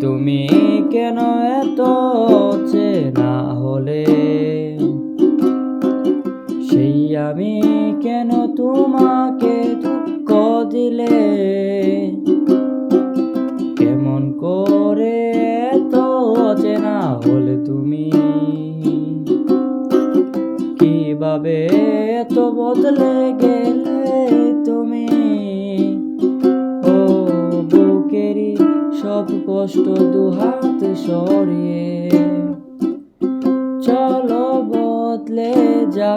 তুমি কেন এত চেনা হলে, সেই আমি কেন তোমাকে দুঃখ দিলে, কেমন করে এত চেনা হলে তুমি, কিভাবে এত বদলে গেলে তুমি। ও বুকেরই সব কষ্ট দুহাত সরিয়ে চলো বদলে যা।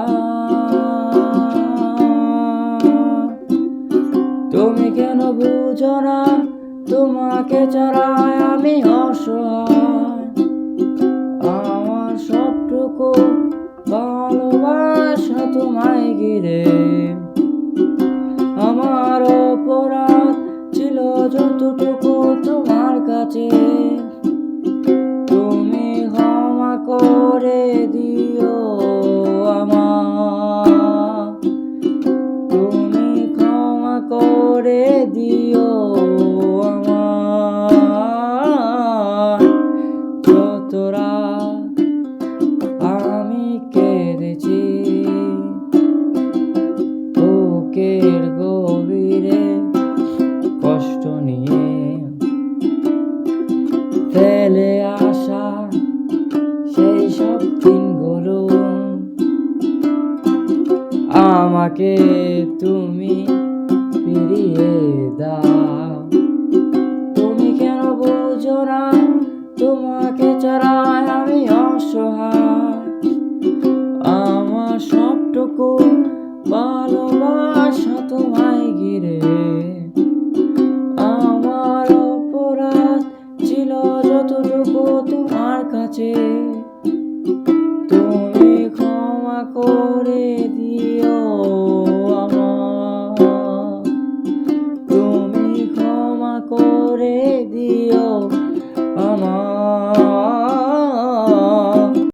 তুমি কেন বুঝো না তোমাকে ছাড়া আমি অসহায়, আমার সবটুকু ভালোবাসা তোমায় ঘিরে। আমার অপরাধ ছিল যতটুকু তোমার কাছে, তুমি ক্ষমা করে দিও আমার, তুমি ক্ষমা করে দিও আমার। যতরা আমি কেঁদেছি বুকের গভীরে কষ্ট নিয়ে, ফেলে আসা সেই সব দিনগুলো আমাকে তুমি ফিরিয়ে দাও। তুমি কেন বুঝো না তোমাকে ছাড়া আমি অসহায়, আমার সবটুকু ভালোবাসা তোমায় ঘিরে। আমার অপরাধ ছিল যতটুকু তোমার কাছে, তুমি ক্ষমা করে দিও আমার, তুমি ক্ষমা করে দিও।